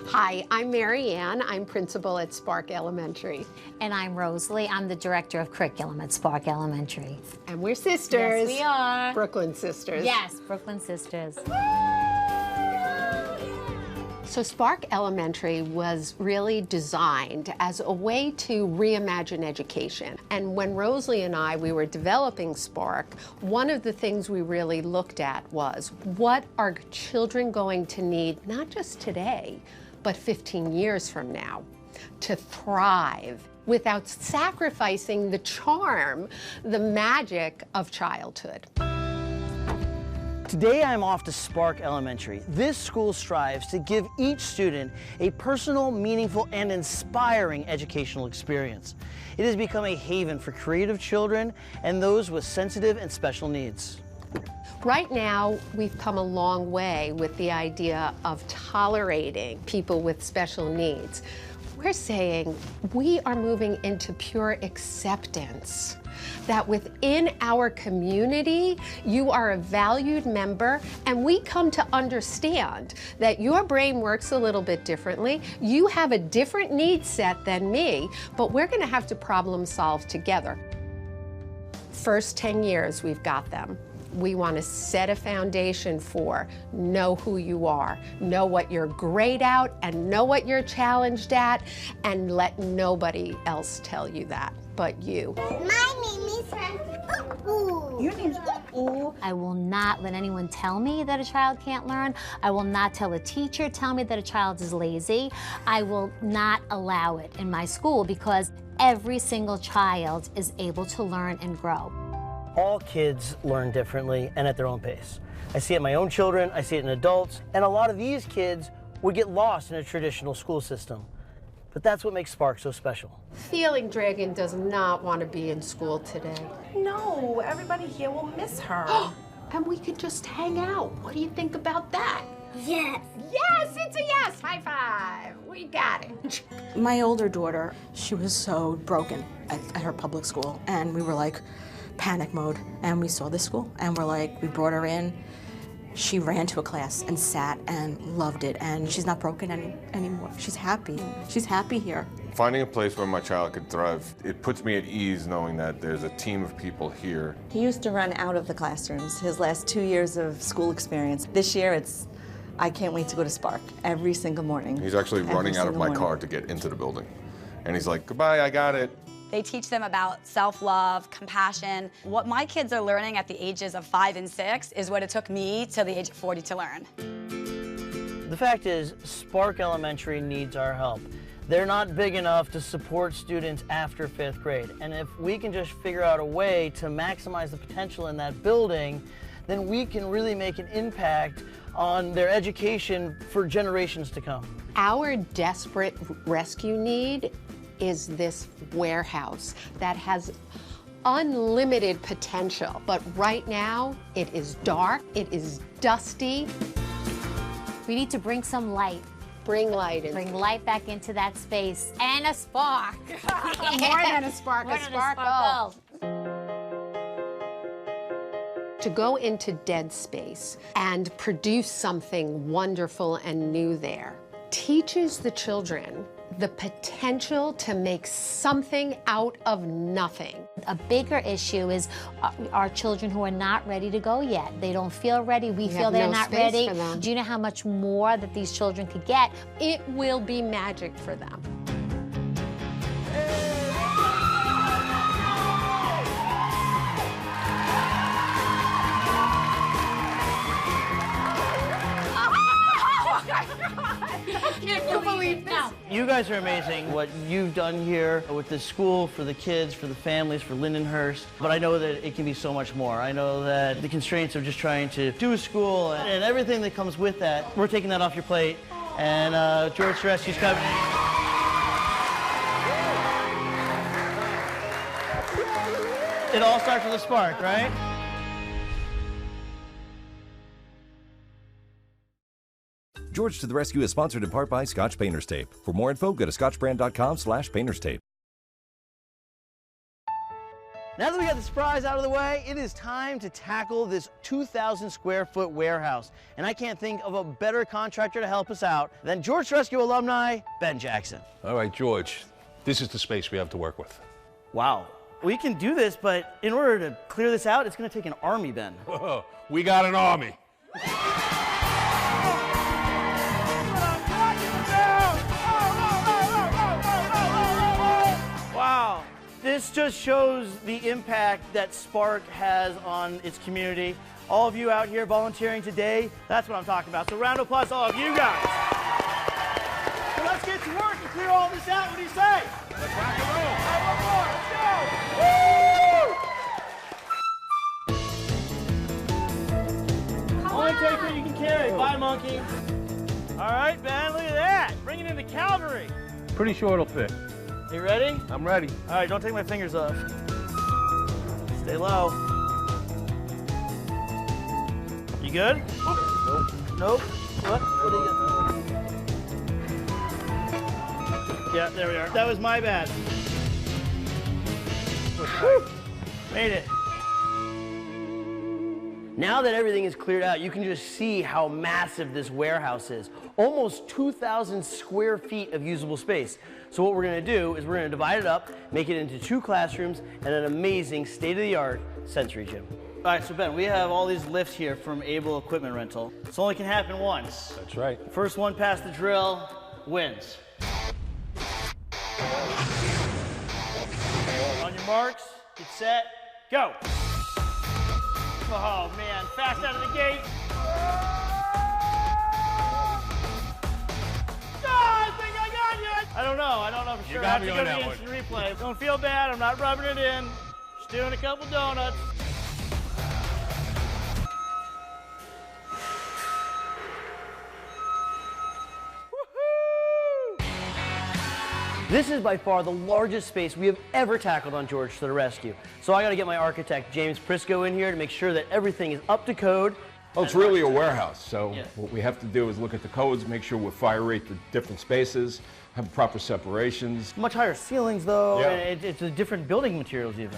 Hi, I'm Marianne. I'm principal at Spark Elementary. And I'm Rosalie. I'm the director of curriculum at Spark Elementary. And we're sisters. Yes, we are. Brooklyn sisters. Yes, Brooklyn sisters. So Spark Elementary was really designed as a way to reimagine education. And when Rosalie and we were developing Spark, one of the things we really looked at was, what are children going to need, not just today, but 15 years from now, to thrive without sacrificing the charm, the magic of childhood. Today I'm off to Spark Elementary. This school strives to give each student a personal, meaningful, and inspiring educational experience. It has become a haven for creative children and those with sensitive and special needs. Right now, we've come a long way with the idea of tolerating people with special needs. We're saying we are moving into pure acceptance, that within our community, you are a valued member, and we come to understand that your brain works a little bit differently. You have a different need set than me, but we're going to have to problem solve together. First 10 years, we've got them. We want to set a foundation for know who you are, know what you're great at, and know what you're challenged at, and let nobody else tell you that but you. My name is Ooh. Your name's Ooh. I will not let anyone tell me that a child can't learn. I will not tell a teacher tell me that a child is lazy. I will not allow it in my school, because every single child is able to learn and grow. All kids learn differently and at their own pace. I see it in my own children, I see it in adults, and a lot of these kids would get lost in a traditional school system. But that's what makes Spark so special. Feeling Dragon does not want to be in school today. No, everybody here will miss her. And we could just hang out. What do you think about that? Yes. Yes, it's a yes. High five. We got it. My older daughter, she was so broken at her public school, and we were like, panic mode, and we saw this school, and we're like, we brought her in. She ran to a class and sat and loved it, and she's not broken anymore. She's happy. She's happy here. Finding a place where my child could thrive, it puts me at ease knowing that there's a team of people here. He used to run out of the classrooms his last 2 years of school experience. This year, I can't wait to go to Spark every single morning. He's actually running out of my car to get into the building. And he's like, goodbye, I got it. They teach them about self-love, compassion. What my kids are learning at the ages of 5 and 6 is what it took me till the age of 40 to learn. The fact is, Spark Elementary needs our help. They're not big enough to support students after 5th grade. And if we can just figure out a way to maximize the potential in that building, then we can really make an impact on their education for generations to come. Our desperate rescue need is this warehouse that has unlimited potential. But right now, it is dark, it is dusty. We need to bring some light. Bring light in. Bring light back into that space. And a spark. More than a spark, More a than sparkle. To go into dead space and produce something wonderful and new there teaches the children the potential to make something out of nothing. A bigger issue is our children who are not ready to go yet. They don't feel ready. We feel they're not ready. Do you know how much more that these children could get? It will be magic for them. Can't you believe this? You guys are amazing. What you've done here with this school, for the kids, for the families, for Lindenhurst. But I know that it can be so much more. I know that the constraints of just trying to do a school and everything that comes with that, we're taking that off your plate. And George to the Rescue's coming. It all starts with a spark, right? George to the Rescue is sponsored in part by Scotch Painter's Tape. For more info, go to scotchbrand.com/painterstape. Now that we got the surprise out of the way, it is time to tackle this 2,000 square foot warehouse. And I can't think of a better contractor to help us out than George Rescue alumni, Ben Jackson. All right, George, this is the space we have to work with. Wow. We can do this, but in order to clear this out, it's going to take an army, Ben. Whoa, we got an army. Wow. This just shows the impact that Spark has on its community. All of you out here volunteering today, that's what I'm talking about. So round of applause to all of you guys. So let's get to work and clear all this out. What do you say? Let's rock and roll. Let's go. Woo! Only take what you can carry. Bye, monkey. All right, Ben, look at that. Bring it into Calvary. Pretty sure it'll fit. You ready? I'm ready. All right, don't take my fingers off. Stay low. You good? Nope. Nope. What? What do you got? Yeah, there we are. That was my bad. Woo! Made it. Now that everything is cleared out, you can just see how massive this warehouse is. Almost 2,000 square feet of usable space. So what we're gonna do is we're gonna divide it up, make it into 2 classrooms and an amazing state-of-the-art sensory gym. All right, so Ben, we have all these lifts here from Able Equipment Rental. This only can happen once. That's right. First one past the drill wins. On your marks, get set, go. Oh man, fast out of the gate. I don't know for sure. You got me I have on to go that to the instant replay. Don't feel bad, I'm not rubbing it in. Just doing a couple donuts. Woohoo! This is by far the largest space we have ever tackled on George to the Rescue. So I gotta get my architect, James Prisco, in here to make sure that everything is up to code. Well, it's really a warehouse, so Yes. what we have to do is look at the codes, make sure we fire rate the different spaces, have proper separations. Much higher ceilings though, Yeah. and it's a different building materials even.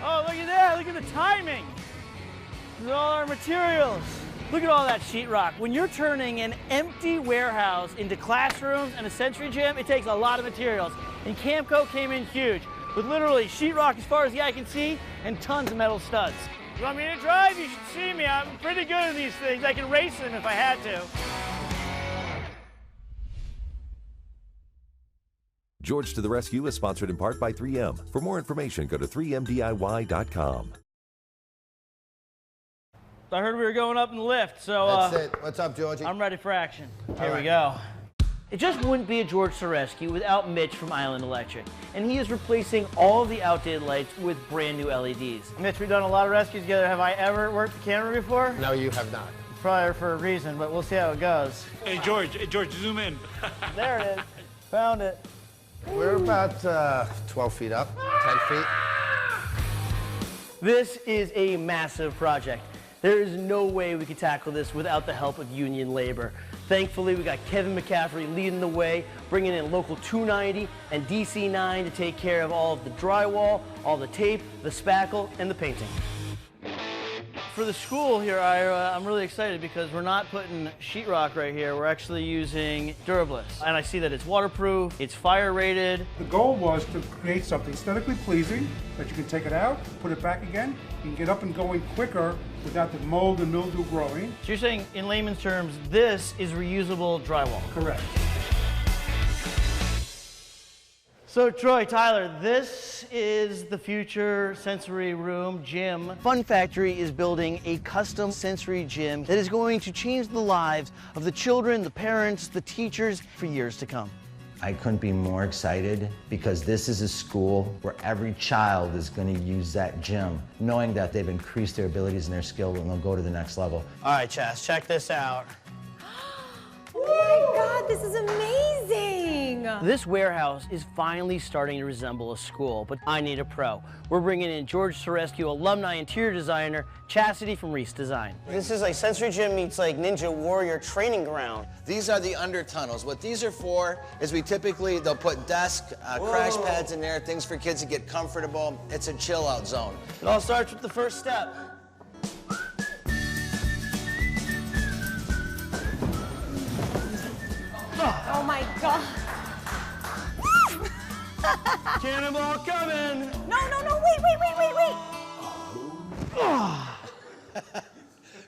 Oh, look at that, look at the timing. Look at all our materials. Look at all that sheetrock. When you're turning an empty warehouse into classrooms and a sensory gym, it takes a lot of materials. And Camco came in huge, with literally sheetrock as far as the eye can see and tons of metal studs. You want me to drive? You should see me. I'm pretty good at these things. I can race them if I had to. George to the Rescue is sponsored in part by 3M. For more information, go to 3mdiy.com. I heard we were going up in the lift, so That's it. What's up, Georgie? I'm ready for action. Here right. we go. It just wouldn't be a George to Rescue without Mitch from Island Electric, and he is replacing all of the outdated lights with brand new LEDs. Mitch, we've done a lot of rescues together. Have I ever worked the camera before? No, you have not. Probably for a reason, but we'll see how it goes. Hey, George, zoom in. There it is. Found it. We're about 12 feet up, 10 feet. This is a massive project. There is no way we could tackle this without the help of union labor. Thankfully, we got Kevin McCaffrey leading the way, bringing in local 290 and DC9 to take care of all of the drywall, all the tape, the spackle, and the painting. For the school here, I'm really excited because we're not putting sheetrock right here. We're actually using Durabliss. And I see that it's waterproof, it's fire rated. The goal was to create something aesthetically pleasing, that you can take it out, put it back again, you can get up and going quicker without the mold and mildew growing. So you're saying, in layman's terms, this is reusable drywall? Correct. So Troy, Tyler, this is the future sensory room gym. Fun Factory is building a custom sensory gym that is going to change the lives of the children, the parents, the teachers for years to come. I couldn't be more excited because this is a school where every child is going to use that gym, knowing that they've increased their abilities and their skill and they'll go to the next level. All right, Chas, check this out. Oh my God, this is amazing! This warehouse is finally starting to resemble a school, but I need a pro. We're bringing in George Sorescu, alumni interior designer, Chastity from Reese Design. This is like Sensory Gym meets like Ninja Warrior training ground. These are the under tunnels. What these are for is they'll put desk, crash pads in there, things for kids to get comfortable. It's a chill out zone. It all starts with the first step. Oh my God. Cannonball coming! No, wait.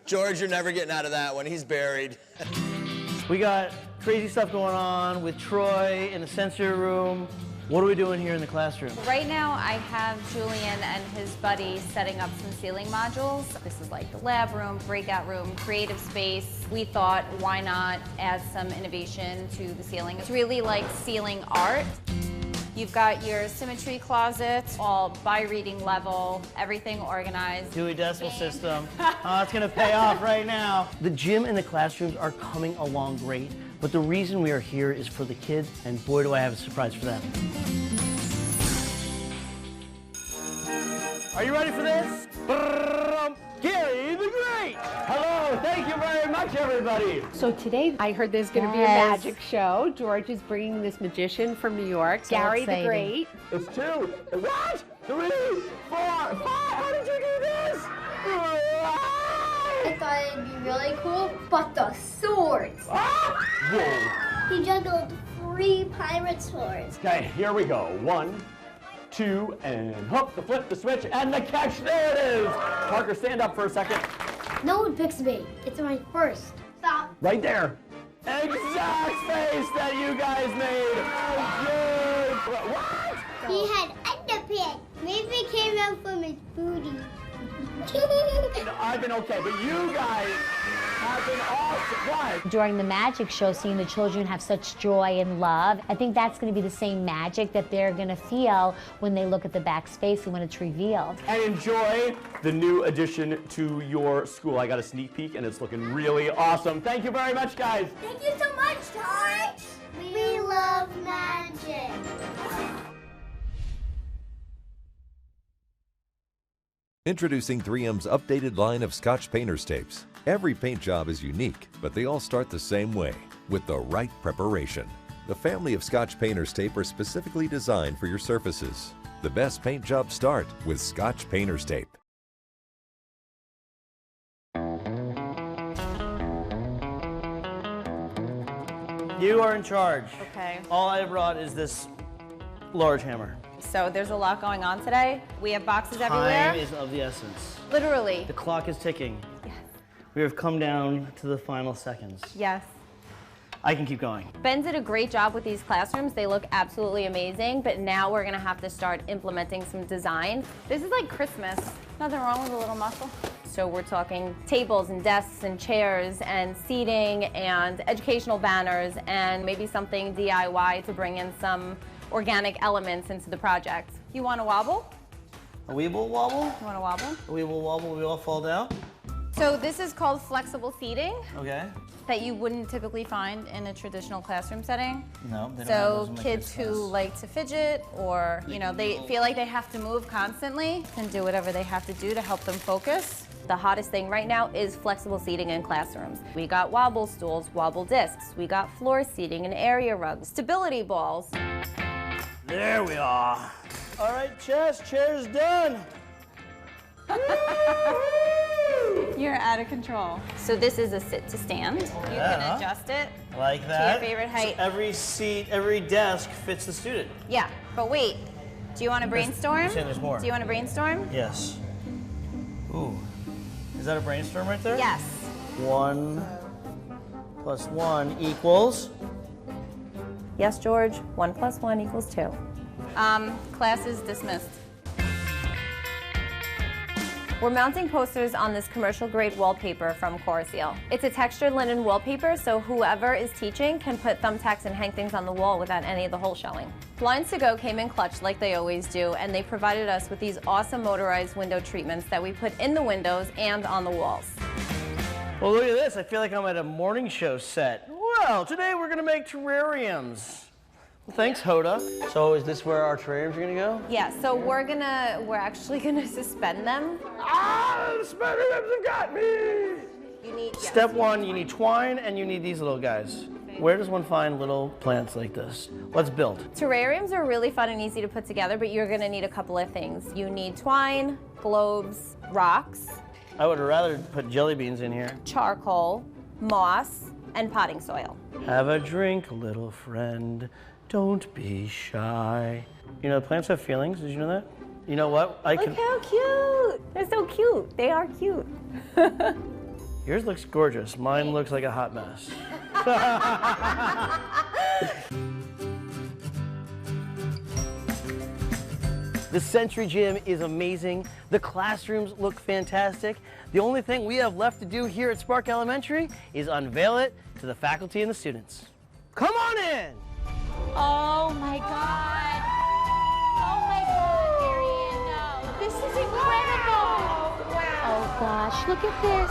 George, you're never getting out of that one. He's buried. We got crazy stuff going on with Troy in the sensory room. What are we doing here in the classroom? Right now, I have Julian and his buddy setting up some ceiling modules. This is like the lab room, breakout room, creative space. We thought, why not add some innovation to the ceiling? It's really like ceiling art. You've got your symmetry closet, all by reading level, everything organized. Dewey Decimal System. Oh, it's gonna pay off right now. The gym and the classrooms are coming along great, but the reason we are here is for the kids, and boy, do I have a surprise for them. Are you ready for this? Gary the Great! Hello, thank you very much, everybody. So today I heard there's going to be a magic show. George is bringing this magician from New York, So Gary exciting. the Great. It's 2. What? 3, 4, 5. How did you do this? I thought it'd be really cool, but the swords. Whoa. He juggled 3 pirate swords. Okay, here we go. 1, 2, and hook, the flip, the switch, and the catch. There it is. Parker, stand up for a second. No one picks me. It's my first. Stop. Right there. Exact face that you guys made. Oh, good. What? He had underpants. Maybe it came out from his booty. I've been okay, but you guys have been awesome. What? During the magic show, seeing the children have such joy and love, I think that's going to be the same magic that they're going to feel when they look at the back space and when it's revealed. And enjoy the new addition to your school. I got a sneak peek and it's looking really awesome. Thank you very much, guys. Thank you so much, George. We love magic. Introducing 3M's updated line of Scotch Painter's tapes. Every paint job is unique, but they all start the same way, with the right preparation. The family of Scotch Painter's tape are specifically designed for your surfaces. The best paint jobs start with Scotch Painter's tape. You are in charge. Okay. All I brought is this large hammer. So there's a lot going on today. We have boxes everywhere. Time is of the essence. Literally. The clock is ticking. Yes. We have come down to the final seconds. Yes. I can keep going. Ben did a great job with these classrooms. They look absolutely amazing, but now we're gonna have to start implementing some design. This is like Christmas. Nothing wrong with a little muscle. So we're talking tables and desks and chairs and seating and educational banners and maybe something DIY to bring in some organic elements into the project. You want a wobble? A weeble wobble? You want a wobble? A weeble wobble, we all fall down? So this is called flexible seating Okay. that you wouldn't typically find in a traditional classroom setting. No, they don't have those So in my kids who class. like to fidget or, you know, they feel like they have to move constantly can do whatever they have to do to help them focus. The hottest thing right now is flexible seating in classrooms. We got wobble stools, wobble discs. We got floor seating and area rugs, stability balls. There we are. All right, chair's done. You're out of control. So this is a sit to stand. You can adjust it Like to that. your favorite height. So every seat, every desk fits the student. Yeah, but wait. Do you want to brainstorm? You're saying there's more. Do you want to brainstorm? Yes. Ooh. Is that a brainstorm right there? Yes. 1 + 1 equals? Yes, George. 1 + 1 = 2. Class is dismissed. We're mounting posters on this commercial-grade wallpaper from Seal. It's a textured linen wallpaper, so whoever is teaching can put thumbtacks and hang things on the wall without any of the holes showing. Blinds to Go came in clutch like they always do, and they provided us with these awesome motorized window treatments that we put in the windows and on the walls. Well, look at this. I feel like I'm at a morning show set. Well, today we're going to make terrariums. Thanks, Hoda. So is this where our terrariums are gonna go? Yeah, so we're actually gonna suspend them. Ah, the spider webs have got me! You need, Step one, you need twine and you need these little guys. Where does one find little plants like this? Let's build. Terrariums are really fun and easy to put together, but you're gonna need a couple of things. You need twine, globes, rocks, I would rather put jelly beans in here. charcoal, moss, and potting soil. Have a drink, little friend. Don't be shy. You know, plants have feelings. Did you know that? You know what? Look how cute! They're so cute. They are cute. Yours looks gorgeous. Mine looks like a hot mess. The Century Gym is amazing. The classrooms look fantastic. The only thing we have left to do here at Spark Elementary is unveil it to the faculty and the students. Come on in! Oh my God. Oh my God, Marianne, no. This is incredible. Wow. Oh gosh, look at this.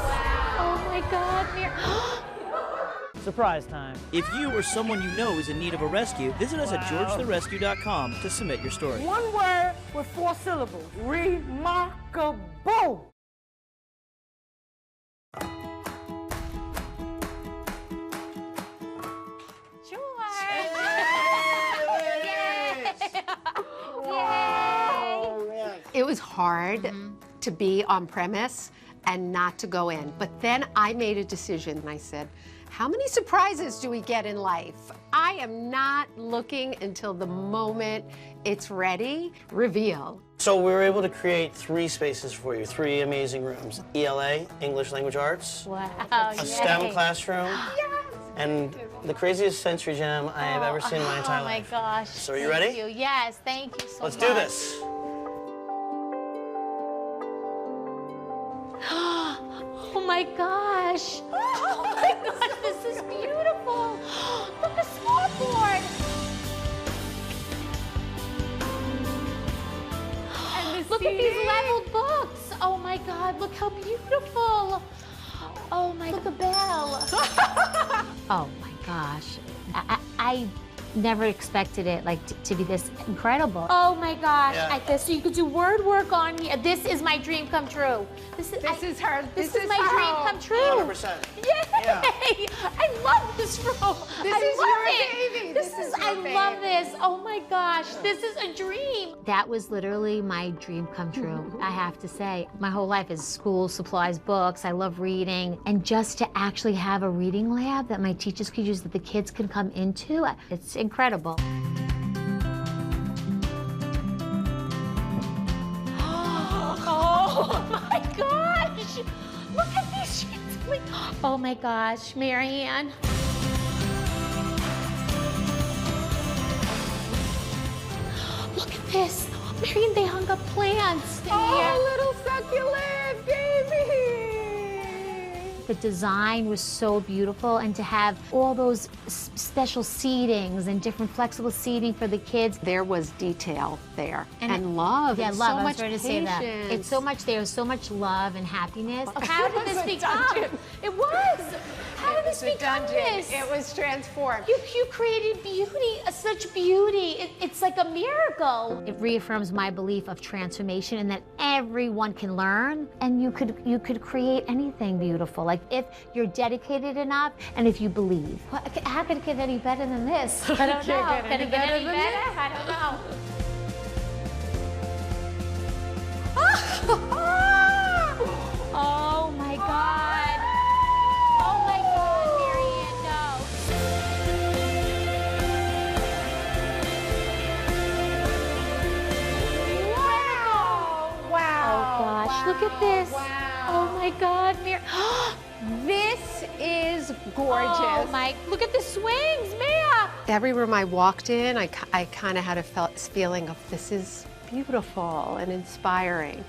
Oh my God, Marianne. Surprise time. If you or someone you know is in need of a rescue, visit us at georgetherescue.com to submit your story. One word with 4 syllables. Remarkable. It was hard to be on premise and not to go in. But then I made a decision and I said, how many surprises do we get in life? I am not looking until the moment it's ready. Reveal. So we were able to create 3 spaces for you, 3 amazing rooms. ELA, English Language Arts, Wow. a STEM classroom, and the craziest Century Gym I have ever seen in my entire life. Oh my gosh. So are you ready? Thank you. Yes, thank you so Let's much. do this. Oh my gosh. Oh my gosh, this is beautiful. Look, a smartboard. Look at these leveled books. Oh my God, look how beautiful. Oh my, look, a bell. Oh my gosh. I never expected it to be this incredible. Oh my gosh, Yeah. so you could do word work on here. This is my dream come true. This is my dream come true. 100%. Yay! Yeah. I love this room. This I is love your it. baby. This This is is your I love baby. this. Oh my gosh, this is a dream. That was literally my dream come true, I have to say. My whole life is school, supplies, books. I love reading. And just to actually have a reading lab that my teachers could use, that the kids can come into, it's incredible. Oh my gosh! Look at these sheets. Oh my gosh, Marianne. Look at this. Marianne, they hung up plants in here. little succulent baby! The design was so beautiful, and to have all those special seatings and different flexible seating for the kids. There was detail there and love. Yeah, and love. So I much was ready to say that. patience. It's so much there, so much love and happiness. How did this become? It was. How did this become this? It was transformed. You created beauty, such beauty. It's like a miracle. It reaffirms my belief of transformation and that everyone can learn, and you could create anything beautiful. Like if you're dedicated enough and if you believe. How could it get any better than this? I don't know. Can it get any better? I don't know. Oh my God. Oh my God, Marianne, no. Wow. Oh gosh, look at this. Oh my God, This is gorgeous. Oh my, look at the swings, Mia. Every room I walked in, I kind of had a feeling of this is beautiful and inspiring.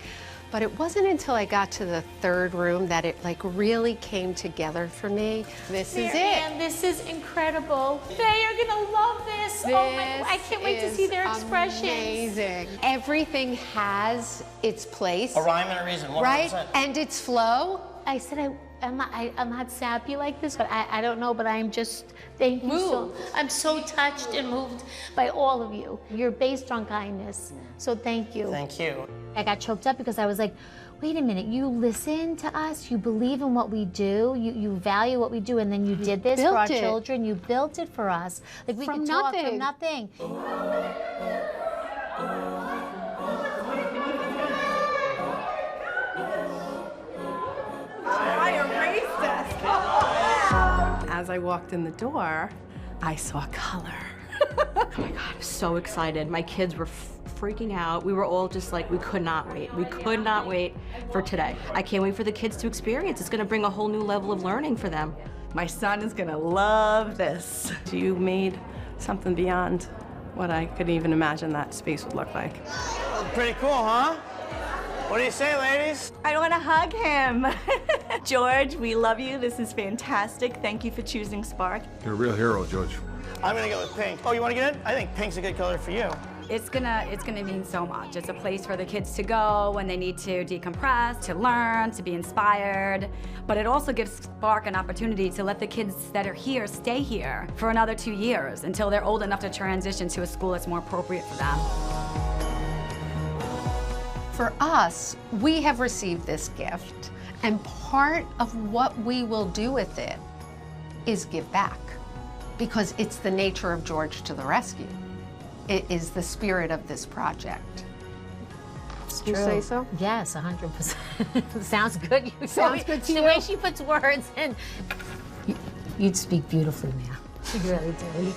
But it wasn't until I got to the 3rd room that it really came together for me. This is it. Marianne, this is incredible. They are gonna love this. Oh my, I can't wait to see their expressions. Amazing. Everything has its place. A rhyme and a reason, 100%. Right? And its flow. I said I'm not sappy like this, but I don't know, but I'm just, thank you so, I'm so touched and moved by all of you. You're based on kindness, so thank you. Thank you. I got choked up because I was like, wait a minute, you listen to us, you believe in what we do, you value what we do, and then you did this for our children, you built it for us. Like we could talk from nothing. As I walked in the door, I saw color. Oh my God, I was so excited. My kids were freaking out. We were all just like, we could not wait. We could not wait for today. I can't wait for the kids to experience. It's gonna bring a whole new level of learning for them. My son is gonna love this. You made something beyond what I could even imagine that space would look like. Pretty cool, huh? What do you say, ladies? I want to hug him. George, we love you. This is fantastic. Thank you for choosing Spark. You're a real hero, George. I'm gonna go with pink. Oh, you wanna get in? I think pink's a good color for you. It's gonna mean so much. It's a place for the kids to go when they need to decompress, to learn, to be inspired. But it also gives Spark an opportunity to let the kids that are here stay here for another 2 years until they're old enough to transition to a school that's more appropriate for them. For us, we have received this gift, and part of what we will do with it is give back, because it's the nature of George to the Rescue. It is the spirit of this project. You say so? Yes, 100%. Sounds good. Sounds good to you? The way she puts words in. You'd speak beautifully now. You really do.